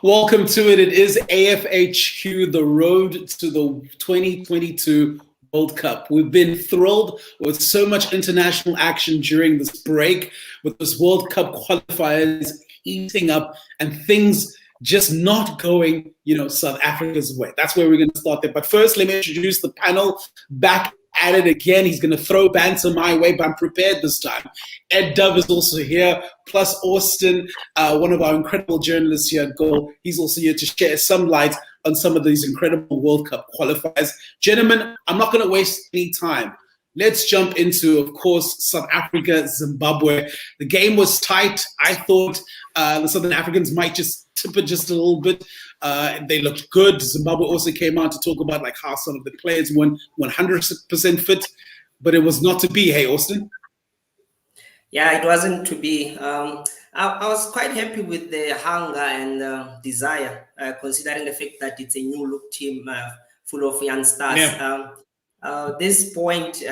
Welcome to it. It is AFHQ, the road to the 2022 World Cup. We've been thrilled with so much international action during this break, with this World Cup qualifiers heating up and things just not going, South Africa's way. That's where we're going to start there. But first, let me introduce the panel. Back at it again. He's going to throw banter my way, but I'm prepared this time. Ed Dove is also here, plus Austin, one of our incredible journalists here at Goal. He's also here to share some light on some of these incredible World Cup qualifiers. Gentlemen, I'm not going to waste any time. Let's jump into, of course, South Africa, Zimbabwe. The game was tight. I thought the Southern Africans might just tip it just a little bit. They looked good. Zimbabwe also came out to talk about how some of the players weren't 100% fit, but it was not to be. Hey, Austin? Yeah, it wasn't to be. I was quite happy with the hunger and desire, considering the fact that it's a new look team full of young stars. Yeah. This point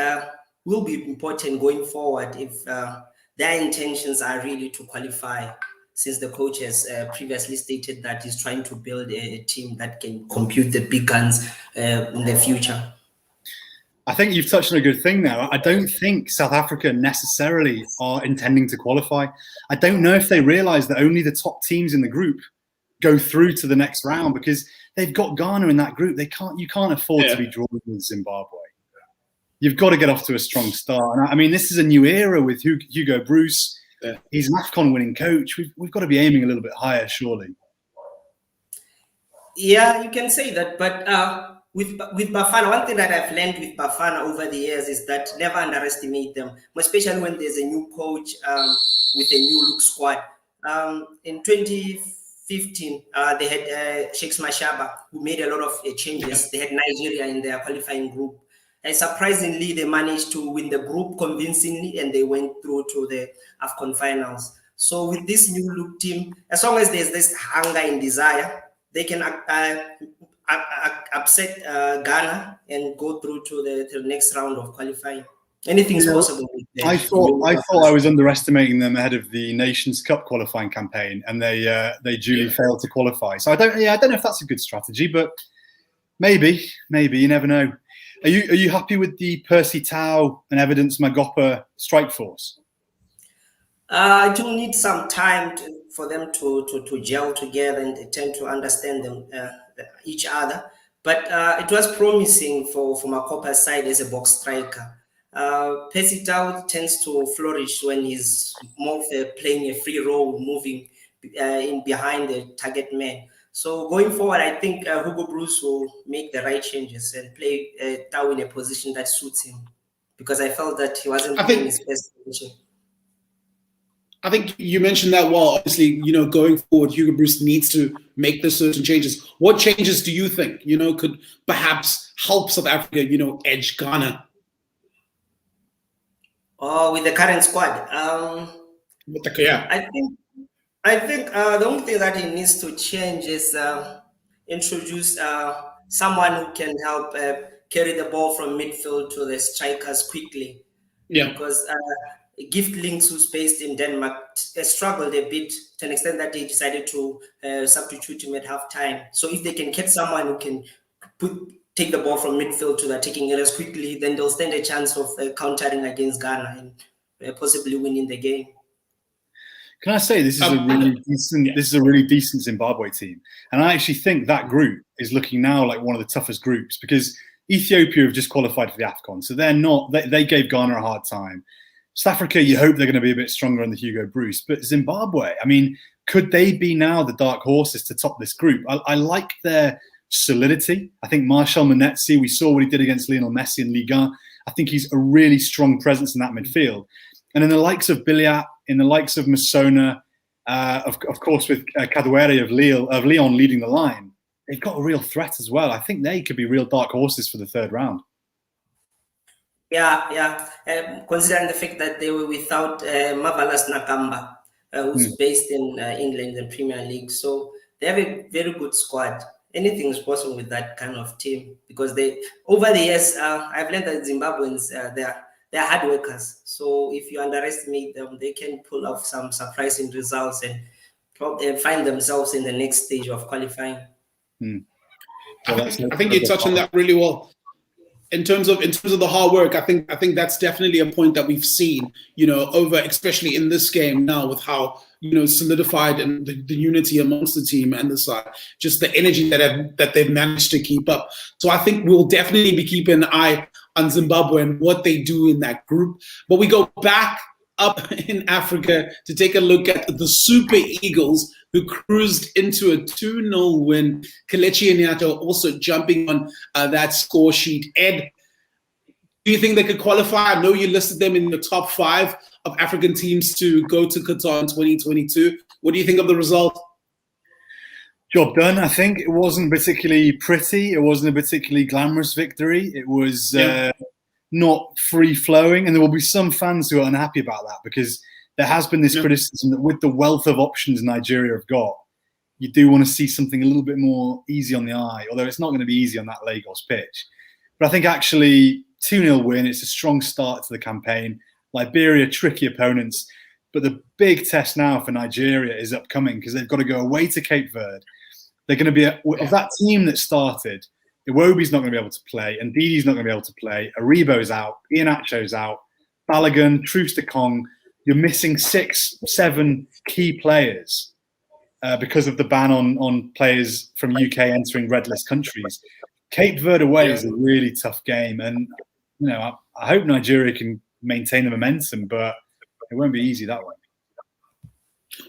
will be important going forward if their intentions are really to qualify, since the coach has previously stated that he's trying to build a team that can compete the big guns in the future. I think you've touched on a good thing there. I don't think South Africa necessarily are intending to qualify. I don't know if they realise that only the top teams in the group go through to the next round, because they've got Ghana in that group. You can't afford to be drawn with Zimbabwe. You've got to get off to a strong start. And I mean, this is a new era with Hugo Bruce. He's an AFCON winning coach. We've got to be aiming a little bit higher, surely. Yeah, you can say that. But with Bafana, one thing that I've learned with Bafana over the years is that never underestimate them, especially when there's a new coach with a new look squad. In 2015, they had Sheikh Mashaba, who made a lot of changes. They had Nigeria in their qualifying group. And surprisingly, they managed to win the group convincingly, and they went through to the AFCON finals. So with this new look team, as long as there's this hunger and desire, they can upset Ghana and go through to the next round of qualifying. Anything's possible. I thought I was underestimating them ahead of the Nations Cup qualifying campaign, and they duly failed to qualify. So I don't know if that's a good strategy, but maybe you never know. Are you happy with the Percy Tau and Evidence Magopa strike force? I do need some time for them to gel together and tend to understand them each other. But it was promising for Magopa's side as a box striker. Percy Tau tends to flourish when he's more playing a free role, moving in behind the target man. So going forward, I think Hugo Bruce will make the right changes and play Tau in a position that suits him, because I felt that he wasn't playing his best position. I think you mentioned that well. Obviously, going forward, Hugo Bruce needs to make the certain changes. What changes do you think, could perhaps help South Africa, edge Ghana? Oh, with the current squad? Yeah. I think the only thing that he needs to change is introduce someone who can help carry the ball from midfield to the strikers quickly. Yeah. Because Gift Links, who's based in Denmark, struggled a bit to an extent that they decided to substitute him at halftime. So if they can get someone who can take the ball from midfield to the attacking areas quickly, then they'll stand a chance of countering against Ghana and possibly winning the game. Can I say this is a really decent Zimbabwe team, and I actually think that group is looking now like one of the toughest groups, because Ethiopia have just qualified for the AFCON, so they're not. They gave Ghana a hard time. South Africa, you hope they're going to be a bit stronger under Hugo Bruce, but Zimbabwe, I mean, could they be now the dark horses to top this group? I like their solidity. I think Marshall Manetsi, we saw what he did against Lionel Messi in Ligue 1. I think he's a really strong presence in that midfield. And in the likes of Biliat, in the likes of Masona, of course with Kadewere of Lyon leading the line, they've got a real threat as well. I think they could be real dark horses for the third round. Yeah. Considering the fact that they were without Marvelous Nakamba, who's based in England and Premier League. So they have a very good squad. Anything is possible with that kind of team, because over the years, I've learned that Zimbabweans, they're hard workers. So if you underestimate them, they can pull off some surprising results and find themselves in the next stage of qualifying. Well, I think you touched on that really well. In terms of the hard work, I think that's definitely a point that we've seen, over, especially in this game now, with how solidified and the unity amongst the team and the side, just the energy that they've managed to keep up. So I think we'll definitely be keeping an eye on Zimbabwe and what they do in that group. But we go back up in Africa to take a look at the Super Eagles, who cruised into a 2-0 win. Kelechi Iheanacho also jumping on that score sheet. Ed, do you think they could qualify? I know you listed them in the top 5 of African teams to go to Qatar in 2022. What do you think of the result? Job done. I think it wasn't particularly pretty. It wasn't a particularly glamorous victory. It was not free-flowing, and there will be some fans who are unhappy about that, because there has been this criticism that with the wealth of options Nigeria have got, you do want to see something a little bit more easy on the eye, although it's not going to be easy on that Lagos pitch. But I think actually 2-0 win, it's a strong start to the campaign. Liberia, tricky opponents, but the big test now for Nigeria is upcoming, because they've got to go away to Cape Verde. They're going to be, of that team that started, Iwobi's not going to be able to play, and Ndidi's not going to be able to play, Aribo's out, Iheanacho's out, Balogun, Troost-Ekong. You're missing 6, 7 key players because of the ban on players from UK entering red list countries. Cape Verde away is a really tough game, and I hope Nigeria can maintain the momentum, but it won't be easy that way.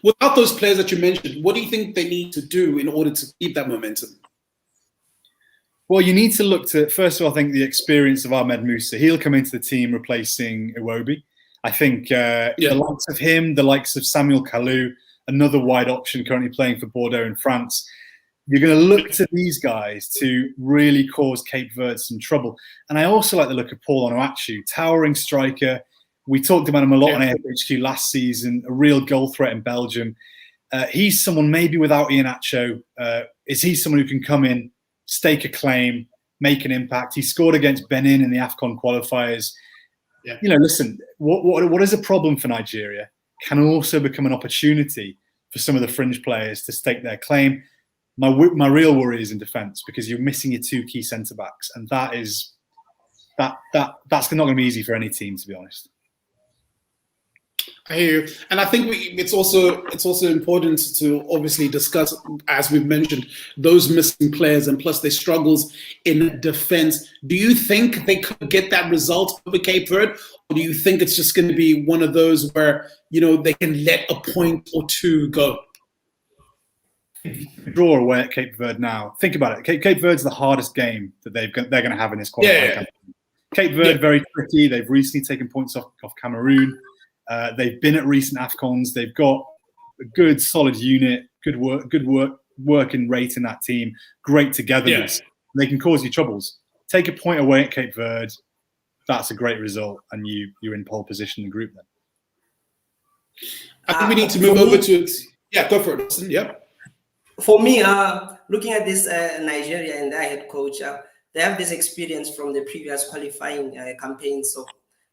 Without those players that you mentioned, what do you think they need to do in order to keep that momentum? Well, you need to look to, first of all, I think the experience of Ahmed Musa. He'll come into the team replacing Iwobi. I think the likes of him, the likes of Samuel Kalou, another wide option currently playing for Bordeaux in France. You're going to look to these guys to really cause Cape Verde some trouble. And I also like the look of Paul Onuachu, towering striker. We talked about him a lot on AFHQ last season, a real goal threat in Belgium. He's someone, maybe without Iheanacho, is he someone who can come in, stake a claim, make an impact? He scored against Benin in the AFCON qualifiers. Listen, what is a problem for Nigeria can also become an opportunity for some of the fringe players to stake their claim. My real worry is in defence, because you're missing your 2 key centre backs, and that's not going to be easy for any team, to be honest. I hear you. And I think it's also important to obviously discuss, as we've mentioned, those missing players and plus their struggles in defense. Do you think they could get that result over Cape Verde? Or do you think it's just going to be one of those where, they can let a point or 2 go? Draw away at Cape Verde now. Think about it. Cape Verde's the hardest game that they're going to have in this qualifying campaign. Cape Verde, very tricky. They've recently taken points off Cameroon. They've been at recent AFCONs. They've got a good, solid unit, good working rate in that team, great togetherness. They can cause you troubles. Take a point away at Cape Verde. That's a great result, and you're in pole position in the group then. I think we need to move over to it. Yeah, go for it. Yep. For me, looking at this Nigeria and their head coach, they have this experience from the previous qualifying campaigns.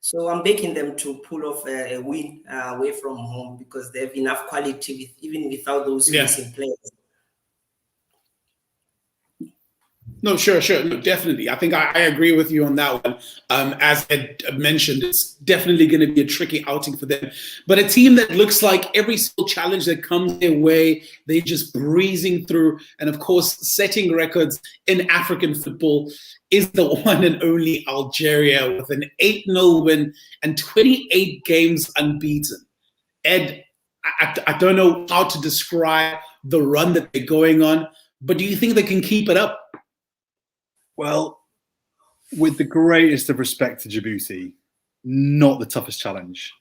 So I'm backing them to pull off a win away from home, because they have enough quality even without those missing players. No, sure. No, definitely. I think I agree with you on that one. As Ed mentioned, it's definitely going to be a tricky outing for them. But a team that looks like every single challenge that comes their way, they're just breezing through. And of course, setting records in African football is the one and only Algeria, with an 8-0 win and 28 games unbeaten. Ed, I don't know how to describe the run that they're going on, but do you think they can keep it up? Well, with the greatest of respect to Djibouti, not the toughest challenge.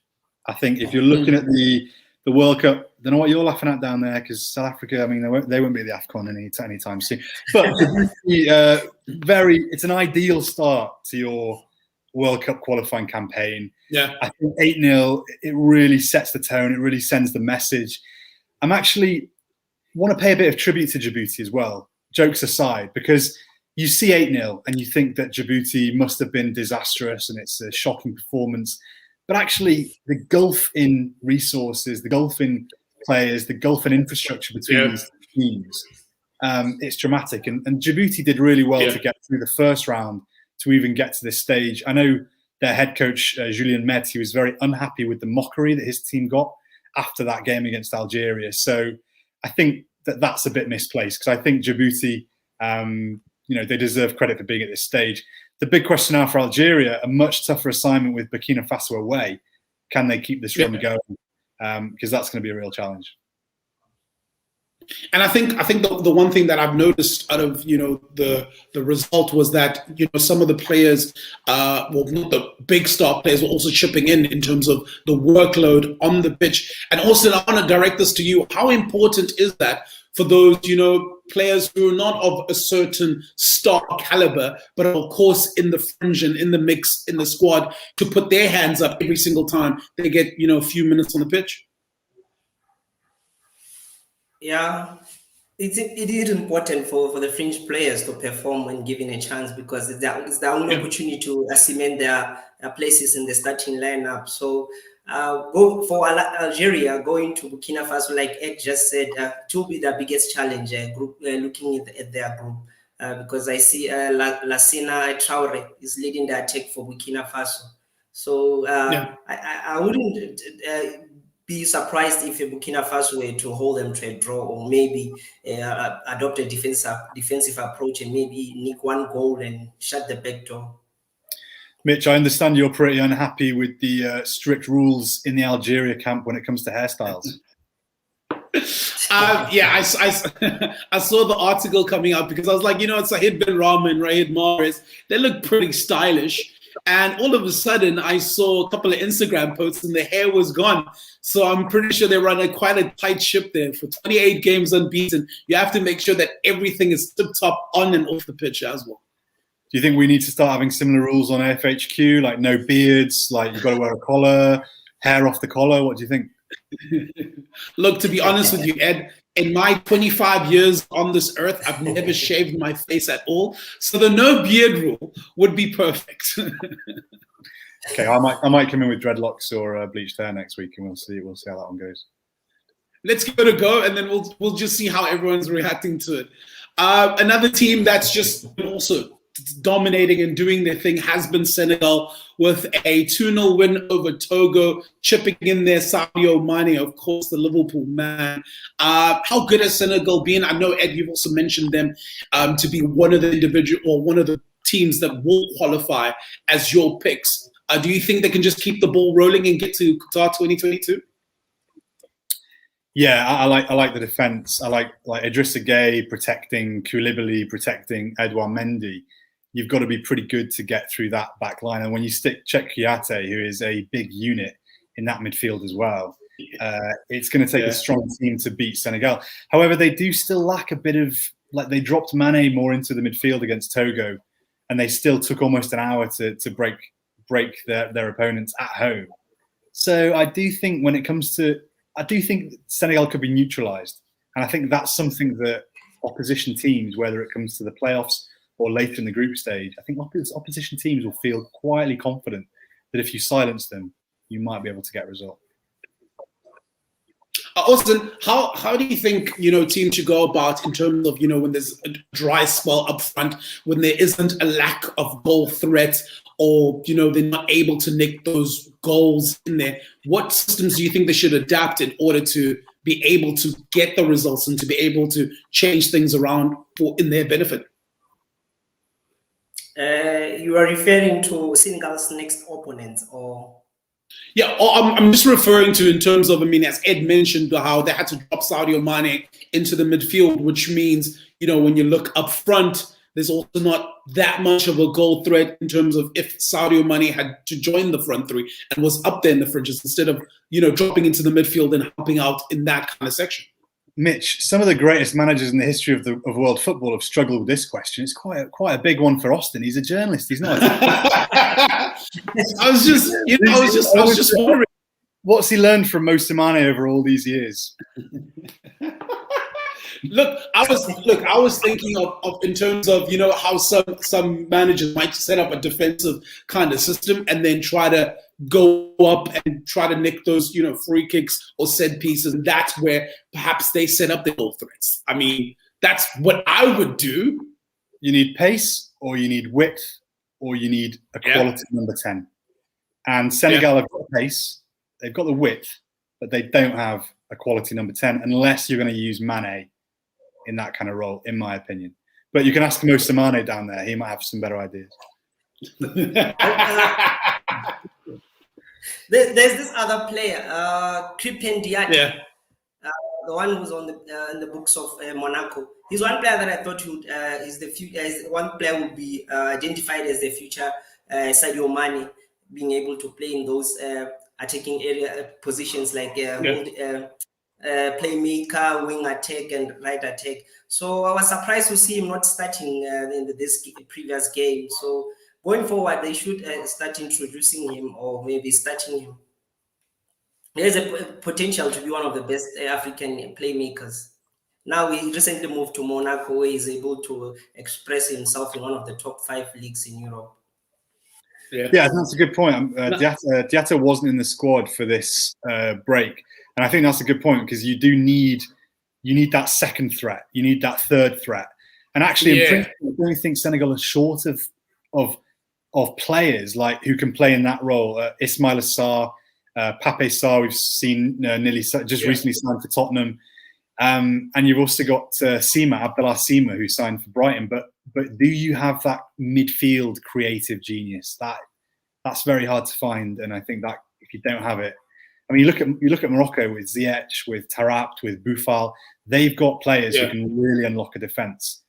I think if you're looking at the World Cup, I don't know what you're laughing at down there, because South Africa, I mean, they won't be at the AFCON anytime soon. But it's an ideal start to your World Cup qualifying campaign. Yeah, I think 8-0, it really sets the tone. It really sends the message. I'm actually want to pay a bit of tribute to Djibouti as well, jokes aside, because you see 8-0 and you think that Djibouti must have been disastrous and it's a shocking performance. But actually, the gulf in resources, the gulf in players, the gulf in infrastructure between these teams, it's dramatic. And Djibouti did really well to get through the first round to even get to this stage. I know their head coach, Julien Met, he was very unhappy with the mockery that his team got after that game against Algeria. So I think that's a bit misplaced, because I think Djibouti, they deserve credit for being at this stage. The big question now for Algeria, a much tougher assignment with Burkina Faso away. Can they keep this run going? Because that's going to be a real challenge. And I think the one thing that I've noticed out of the result was that some of the players, not the big star players, were also chipping in terms of the workload on the pitch. And also, I want to direct this to you. How important is that for those players who are not of a certain star caliber, but of course in the fringe and in the mix in the squad, to put their hands up every single time they get a few minutes on the pitch? Yeah, it is important for the fringe players to perform when given a chance, because it's the only opportunity to cement their places in the starting lineup. So go for Algeria, going to Burkina Faso, like Ed just said, it will be the biggest challenge looking at their group, because I see Lassina Traore is leading the attack for Burkina Faso. So I wouldn't be surprised if Burkina Faso were to hold them to a draw, or maybe adopt a defensive approach and maybe nick one goal and shut the back door. Mitch, I understand you're pretty unhappy with the strict rules in the Algeria camp when it comes to hairstyles. I saw the article coming out, because I was like, it's Sahid Ben Rama and Riyad Mahrez. They look pretty stylish. And all of a sudden, I saw a couple of Instagram posts and the hair was gone. So I'm pretty sure they run quite a tight ship there. For 28 games unbeaten, you have to make sure that everything is tip-top on and off the pitch as well. Do you think we need to start having similar rules on AFHQ, like no beards, like you've got to wear a collar, hair off the collar? What do you think? Look, to be honest with you, Ed, in my 25 years on this earth, I've never shaved my face at all. So the no beard rule would be perfect. Okay, I might come in with dreadlocks or bleached hair next week, and we'll see how that one goes. Let's give it a go, and then we'll just see how everyone's reacting to it. Another team that's just also dominating and doing their thing has been Senegal, with a 2-0 win over Togo, chipping in there Sadio Mane, of course, the Liverpool man. How good has Senegal been? I know, Ed, you've also mentioned them to be one of the teams that will qualify as your picks. Do you think they can just keep the ball rolling and get to Qatar 2022? Yeah, I like the defence. I like Idrissa Gueye protecting Koulibaly, protecting Edouard Mendy. You've got to be pretty good to get through that back line. And when you stick Cheikh Kouyaté, who is a big unit in that midfield as well, it's going to take a strong team to beat Senegal. However, they do still lack a bit of, they dropped Mane more into the midfield against Togo, and they still took almost an hour to break their opponents at home. So I do think Senegal could be neutralised. And I think that's something that opposition teams, whether it comes to the playoffs or later in the group stage, I think opposition teams will feel quietly confident that if you silence them, you might be able to get a result. Austin, how do you think teams should go about in terms of when there's a dry spell up front, when there isn't a lack of goal threat, or they're not able to nick those goals in there? What systems do you think they should adapt in order to be able to get the results and to be able to change things around in their benefit? You are referring to Senegal's next opponents, or? Yeah, I'm just referring to in terms of, as Ed mentioned, how they had to drop Sadio Mane into the midfield, which means, when you look up front, there's also not that much of a goal threat in terms of if Sadio Mane had to join the front three and was up there in the fringes instead of, dropping into the midfield and helping out in that kind of section. Mitch, some of the greatest managers in the history of world football have struggled with this question. It's quite a big one for Austin. He's a journalist. He's not. I was just wondering. What's he learned from Mo Mane over all these years? Look, I was thinking of in terms of how some managers might set up a defensive kind of system and then try to go up and try to nick those, free kicks or set pieces. And that's where perhaps they set up their goal threats. I mean, that's what I would do. You need pace, or you need width, or you need a quality number 10. And Senegal have got the pace, they've got the width, but they don't have a quality number 10 unless you're going to use Mane in that kind of role, in my opinion. But you can ask Mo Samane down there; he might have some better ideas. There's this other player, Crépin Diatta, the one who's on in the books of Monaco. He's one player that I thought would is the future. One player would be identified as the future Sadio Mane, being able to play in those attacking area positions like playmaker, wing attack, and right attack. So I was surprised to see him not starting in this previous game. So going forward, they should start introducing him, or maybe starting him. There's a potential to be one of the best African playmakers. Now he recently moved to Monaco, where he's able to express himself in one of the top 5 leagues in Europe. Yeah, that's a good point. Diatta wasn't in the squad for this break, and I think that's a good point, because you need that second threat, you need that third threat, and actually, in principle, I don't think Senegal are short of players like who can play in that role. Ismaila Sarr, Pape Sarr, we've seen recently signed for Tottenham, and you've also got Abdallah Sima, who signed for Brighton. But do you have that midfield creative genius? That's very hard to find, and I think that if you don't have it, I mean, you look at Morocco with Ziyech, with Tarabt, with Boufal. They've got players who can really unlock a defence,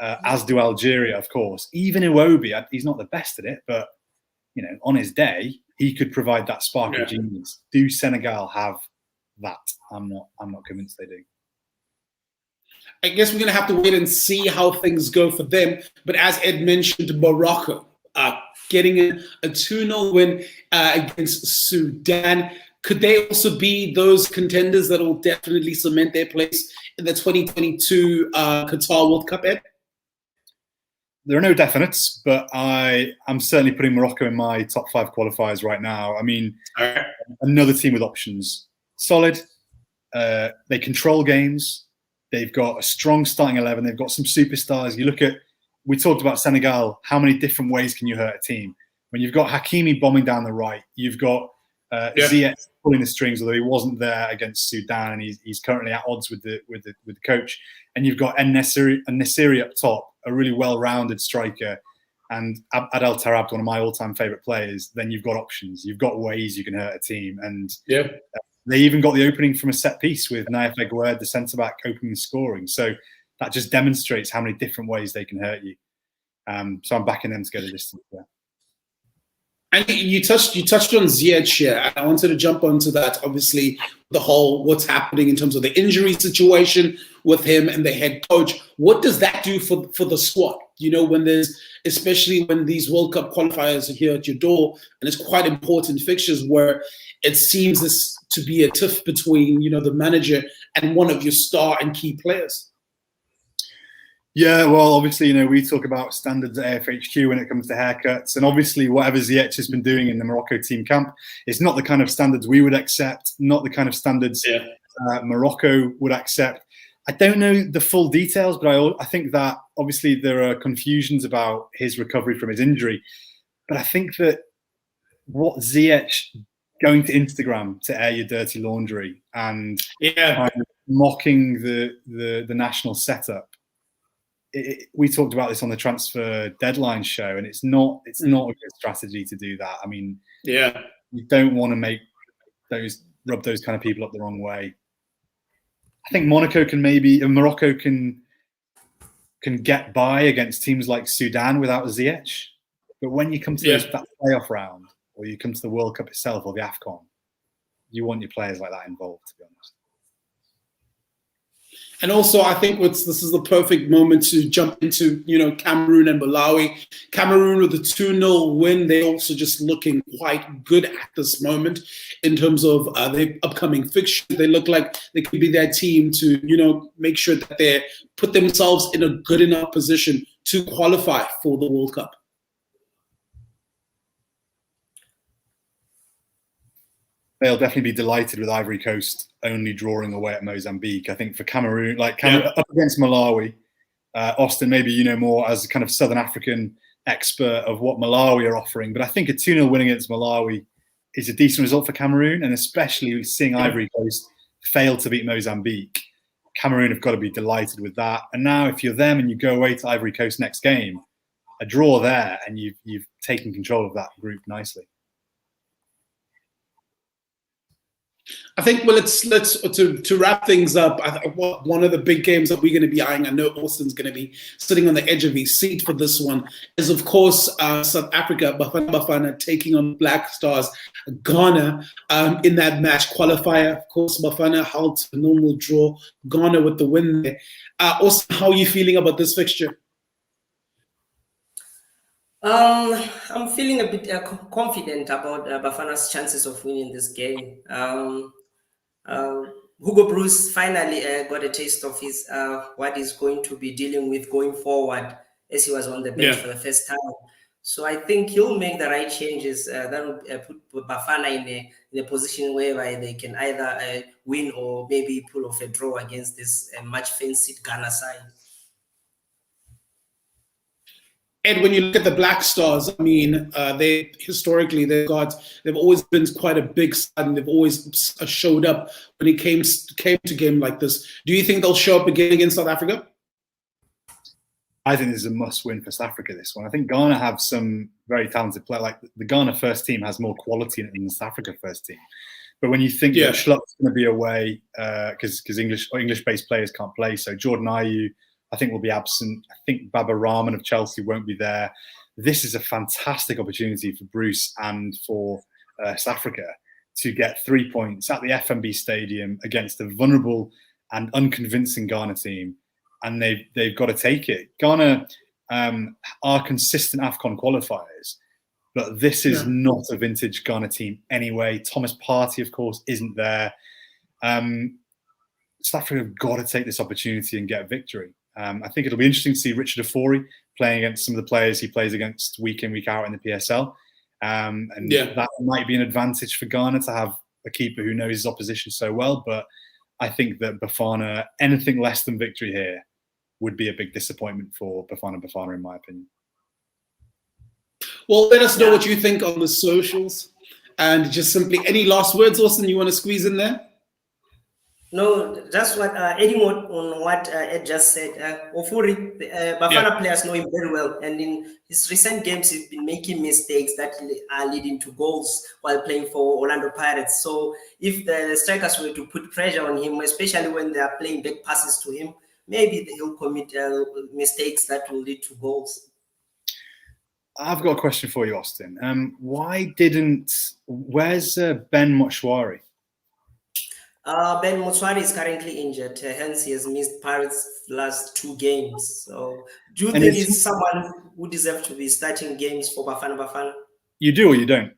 as do Algeria, of course. Even Iwobi, he's not the best at it, but on his day, he could provide that spark of genius. Do Senegal have that? I'm not convinced they do. I guess we're going to have to wait and see how things go for them. But as Ed mentioned, Morocco getting a 2-0 win against Sudan. Could they also be those contenders that will definitely cement their place in the 2022 Qatar World Cup, Ed? There are no definites, but I'm certainly putting Morocco in my top 5 qualifiers right now. I mean, another team with options. Solid. They control games. They've got a strong starting 11. They've got some superstars. We talked about Senegal. How many different ways can you hurt a team? When you've got Hakimi bombing down the right, you've got Ziyech pulling the strings, although he wasn't there against Sudan, and he's currently at odds with the coach. And you've got En-Nesyri up top, a really well-rounded striker, and Adel Tarabt, one of my all-time favourite players. Then you've got options. You've got ways you can hurt a team, and they even got the opening from a set piece with Naif Aguerd, the centre-back, opening the scoring. So that just demonstrates how many different ways they can hurt you. So I'm backing them to go the distance there. And you touched on Ziyech here. I wanted to jump onto that. Obviously, the whole what's happening in terms of the injury situation with him and the head coach. What does that do for the squad? Especially when these World Cup qualifiers are here at your door, and it's quite important fixtures where it seems this to be a tiff between the manager and one of your star and key players. Yeah, well, obviously, we talk about standards at AFHQ when it comes to haircuts, and obviously whatever Ziyech has been doing in the Morocco team camp, it's not the kind of standards we would accept, not the kind of standards Morocco would accept. I don't know the full details, but I think that obviously there are confusions about his recovery from his injury. But I think that what Ziyech going to Instagram to air your dirty laundry and kind of mocking the national setup. We talked about this on the transfer deadline show, and it's not a good strategy to do that. I mean, you don't want to rub those kind of people up the wrong way. I think Morocco can get by against teams like Sudan without Ziyech, but when you come to that playoff round, or you come to the World Cup itself or the AFCON, you want your players like that involved, to be honest. And also, I think this is the perfect moment to jump into, Cameroon and Malawi. Cameroon with a 2-0 win. They're also just looking quite good at this moment in terms of their upcoming fixtures. They look like they could be their team to, make sure that they put themselves in a good enough position to qualify for the World Cup. they'll definitely be delighted with Ivory Coast only drawing away at Mozambique. I think for Cameroon, up against Malawi, Austin, maybe you know more as a kind of Southern African expert of what Malawi are offering, but I think a 2-0 win against Malawi is a decent result for Cameroon, and especially seeing Ivory Coast fail to beat Mozambique. Cameroon have got to be delighted with that. And now if you're them and you go away to Ivory Coast next game, a draw there, and you've taken control of that group nicely. I think, well, let's to wrap things up. One of the big games that we're going to be eyeing, I know Austin's going to be sitting on the edge of his seat for this one, is of course South Africa, Bafana Bafana taking on Black Stars, Ghana in that match qualifier. Of course, Bafana held to a normal draw, Ghana with the win there. Austin, how are you feeling about this fixture? I'm feeling a bit confident about Bafana's chances of winning this game. Hugo Bruce finally got a taste of his what he's going to be dealing with going forward, as he was on the bench for the first time. So I think he'll make the right changes that will put Bafana in a position whereby they can either win or maybe pull off a draw against this much fancied Ghana side. Ed, when you look at the Black Stars, I mean, they've always been quite a big side, and they've always showed up when it came to game like this. Do you think they'll show up again against South Africa? I think this is a must-win for South Africa, this one. I think Ghana have some very talented players. Like the Ghana first team has more quality in it than the South Africa first team. But when you think that Schlupp's going to be away because English-based players can't play, so Jordan Ayew, I think will be absent. I think Baba Rahman of Chelsea won't be there. This is a fantastic opportunity for Bruce and for South Africa to get 3 points at the FNB Stadium against a vulnerable and unconvincing Ghana team, and they've got to take it. Ghana are consistent AFCON qualifiers, but this is not a vintage Ghana team anyway. Thomas Partey, of course, isn't there. South Africa have got to take this opportunity and get a victory. I think it'll be interesting to see Richard Ofori playing against some of the players he plays against week in, week out in the PSL. That might be an advantage for Ghana to have a keeper who knows his opposition so well. But I think that Bafana, anything less than victory here would be a big disappointment for Bafana, in my opinion. Well, let us know what you think on the socials. And just simply, any last words, Austin, you want to squeeze in there? No, that's what adding on what Ed just said. Ofuri, Bafana players know him very well, and in his recent games, he's been making mistakes that are leading to goals while playing for Orlando Pirates. So if the strikers were to put pressure on him, especially when they are playing back passes to him, maybe he'll commit mistakes that will lead to goals. I've got a question for you, Austin. Where's Ben Moshwari? Ben Motswari is currently injured, hence he has missed Pirates' last 2 games. So, do you think he's someone who deserves to be starting games for Bafana? You do or you don't?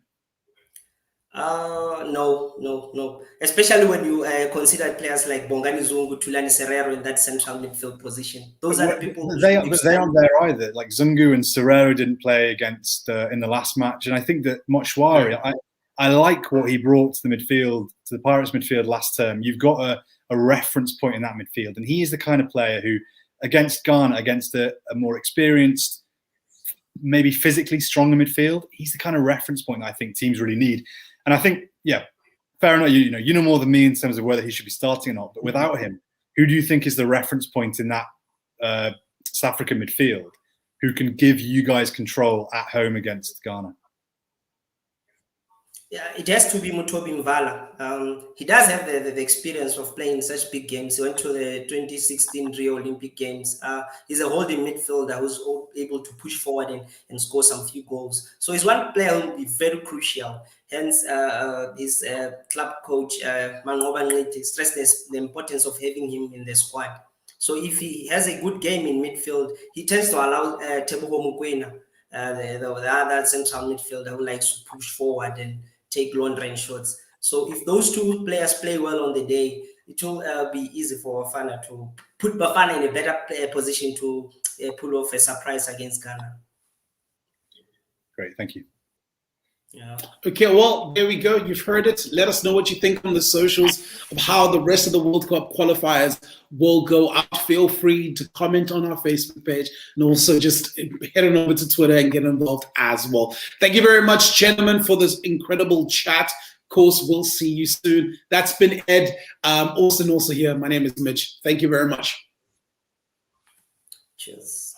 No. Especially when you consider players like Bongani Zungu, Tulani Serrero in that central midfield position. Those are the people. They aren't there either. Like Zungu and Serrero didn't play against in the last match, and I think that Moshwari. I like what he brought to the midfield, to the Pirates midfield last term. You've got a reference point in that midfield, and he is the kind of player who, against Ghana, against a more experienced, maybe physically stronger midfield, he's the kind of reference point that I think teams really need. And I think, fair enough. You know more than me in terms of whether he should be starting or not. But without him, who do you think is the reference point in that South African midfield who can give you guys control at home against Ghana? Yeah, it has to be Mutobi Mvala. He does have the experience of playing in such big games. He went to the 2016 Rio Olympic Games. He's a holding midfielder who's able to push forward and score some few goals. So he's one player who will be very crucial. Hence, his club coach, Mangoba Nqiti, stressed the importance of having him in the squad. So if he has a good game in midfield, he tends to allow Tebogo Mokoena, the other central midfielder who likes to push forward and take long range shots. So if those 2 players play well on the day, it will be easy for Bafana to put Bafana in a better position to pull off a surprise against Ghana. Great, thank you. Yeah. Okay, well, there we go. You've heard it. Let us know what you think on the socials of how the rest of the World Cup qualifiers will go out. Feel free to comment on our Facebook page and also just head on over to Twitter and get involved as well. Thank you very much, gentlemen, for this incredible chat. Of course, we'll see you soon. That's been Ed. Also here. My name is Mitch. Thank you very much. Cheers.